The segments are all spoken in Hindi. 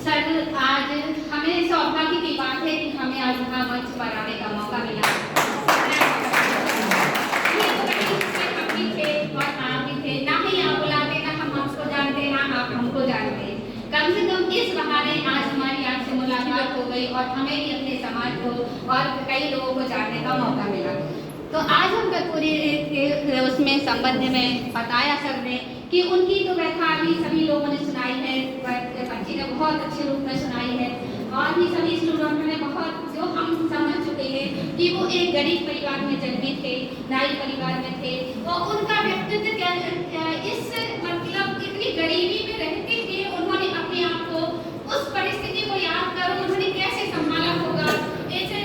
सर, आज हमें सौभाग्य की बात है कि हमें आज यहाँ मंच पर आने का मौका मिला। ये तो कहीं हम भी थे और आप भी थे, ना ही आप बुलाते, ना हम आपको जानते, ना आप हमको जानते। कम से कम इस बहाने आज हमारी आपसे मुलाकात हो गई और हमें भी अपने समाज को और कई लोगों को जानने का मौका मिला। तो आज हम पूरे उसमें संबंध में बताया सर ने कि उनकी तो व्यथा अभी सभी लोगों ने सुनाई है, बच्ची ने बहुत अच्छे रूप में सुनाई है और भी सभी स्टूडेंट ने बहुत, जो हम समझ चुके हैं कि वो एक गरीब परिवार में जन्मे थे, नाई परिवार में थे और उनका व्यक्तित्व इस मतलब इतनी गरीबी में रहते हुए उन्होंने अपने आप को उस परिस्थिति को याद कर उन्होंने कैसे संभाला होगा। ऐसे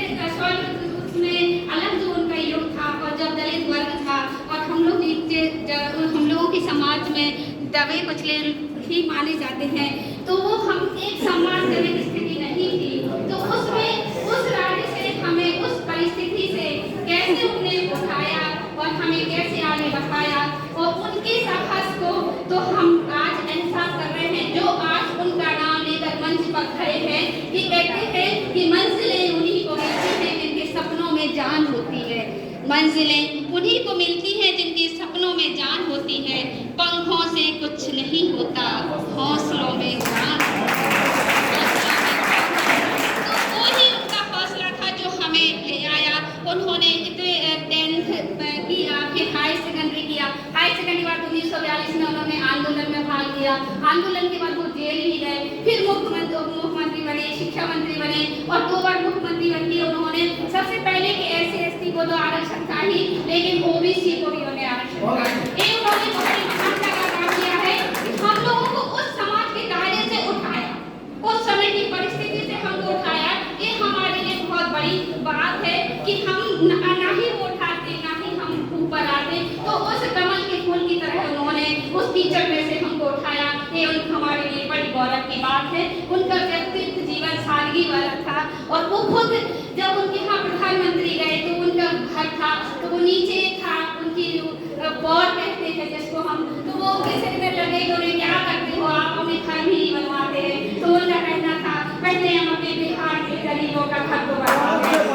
उसमें अलग जो उनका युग था और जब दलित वर्ग था और हम लोगों के समाज में दबे कुचले ही माने जाते हैं, तो वो हम एक सम्मानजनक स्थिति नहीं थी। तो उसमें उस राज्य से हमें उस परिस्थिति से कैसे उन्हें उठाया और हमें कैसे आगे बढ़ाया और उनके साहस को तो हम आज एहसास कर रहे हैं। जो आज उनका नाम लेकर मंच पर खड़े हैं, कि कहते हैं कि मंजिलें उन्हीं को मिलती हैं जिनके सपनों में जान होती है। मंजिलें उन्हीं को मिलती हैं जिनके सपनों में जान होती है। पंखों से कुछ नहीं होता, हौसलों में जान। तो वही उनका हौसला था जो हमें ले आया। उन्होंने 10th किया, फिर हाई सेकेंडरी किया। हाई सेकेंडरी बाद 1942 में उन्होंने आंदोलन में भाग लिया। आंदोलन के बाद वो जेल भी गए, फिर मुख्यमंत्री बने, शिक्षा मंत्री बने और 2 बार मुख्यमंत्री बनके उन्होंने सबसे पहले कि SC/ST को तो आरक्षण था ही, लेकिन OBC को भी उन्होंने आरक्षण दिया। ये उन्होंने बहुत महानता का काम किया है कि हम लोगों को उस समाज के दायरे से उठाया, उस समय की परिस्थिति से हमको उठाया। ये हमारे लिए बहुत बड़ी बात है कि हम ना ही वो उठाते, ना ही हम ऊपर आते। तो उस कमल के फूल की तरह उन्होंने उस कीचड़ में से हमको उठाया। ये हमारे लिए बड़ी गौरव की बात है। उनका व्यक्तित्व जीवन सादगी वाला था और वो खुद जब उनके यहाँ प्रधानमंत्री गए तो उनका घर था, तो वो नीचे था, उनकी पौर कहते हैं जिसको हम, तो वो किसी में लगे तो उन्हें क्या करते हो आप, अपने घर भी नहीं बनवाते हैं। तो उनका कहना था पहले हम अपने बिहार के गरीबों का घर को बनवाते हैं।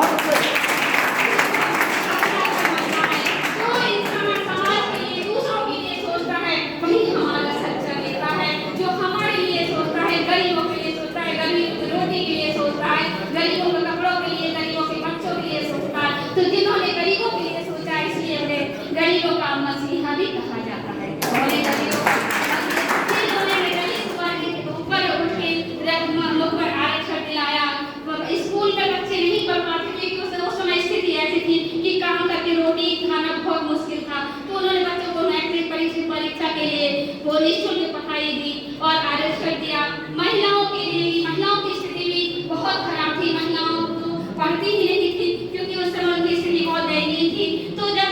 गरीबों का मसीहा भी कहा जाता है। ऊपर उठ के आरक्षण दिलाया। स्कूल में बच्चे नहीं पढ़ पाते क्योंकि उस समय स्थिति ऐसी थी कि काम करके रोटी खाना बहुत मुश्किल था। तो उन्होंने बच्चों को मैट्रिक परीक्षा के लिए वो निःशुल्क पढ़ाई दी और आरक्षण दिया। महिलाओं के लिए, महिलाओं की स्थिति भी बहुत खराब थी, महिलाओं तो पढ़ती ही नहीं थी क्योंकि उस समय उनकी स्थिति बहुत दयनीय थी। तो जब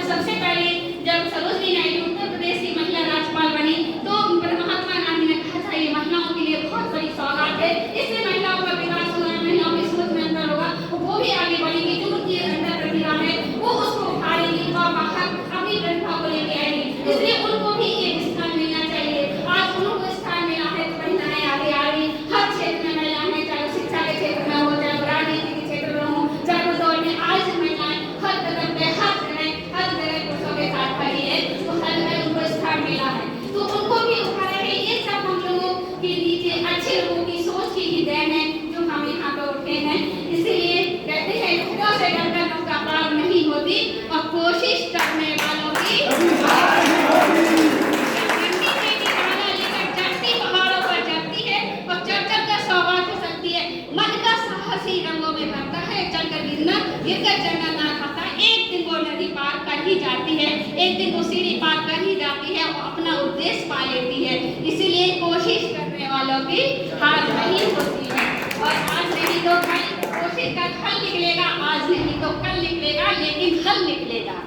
सबसे पहले जब सरोजिनी नायडू उत्तर प्रदेश की महिला राज्यपाल बनी तो महात्मा गांधी ने कहा था ये महिलाओं के लिए बहुत बड़ी सौगात है, इससे महिलाओं का विकास होगा, महिलाओं की सोच में अंतर होगा, वो भी आगे बढ़ेंगी, जो उनकी अंदर प्रतिभा है वो उसको उभारेंगी और बाहर अपनी प्रतिभा को लेके आएंगी। इसलिए उनको भी एक स्थान मिलना चाहिए। आज उनको स्थान मिला है तो महिलाएं आगे आ रही, हर क्षेत्र में महिलाएं हैं, चाहे शिक्षा के क्षेत्र में हो, चाहे राजनीति के क्षेत्र में हो, चाहे वो दौड़ में। आज महिलाएं हर कदम पे उनको स्थान मिला है, तो उनको भी उठाया है। ये सब हम लोगों के नीचे अच्छे लोगों की सोच की ही देन है जो हम यहाँ पर उठे हैं। इसलिए कहते हैं लोगों से डरकर नौका पार नहीं होती और कोशिश करने वालों की चढ़ती पहाड़ों पर चढ़ती है और चढ़ कर सौगात हो सकती है। मन का साहस ही रंगों में भरता है, चढ़कर गिरकर चढ़ना ना खाता। एक दिन वो नदी पार कर ही जाती है, एक दिन वो सीढ़ी पार कर ही जाती है और अपना उद्देश्य पा लेती है। इसीलिए कोशिश करने वालों की हार नहीं होती है। और आज नहीं तो कल कोशिश का फल निकलेगा, आज नहीं तो कल निकलेगा, लेकिन हल निकलेगा।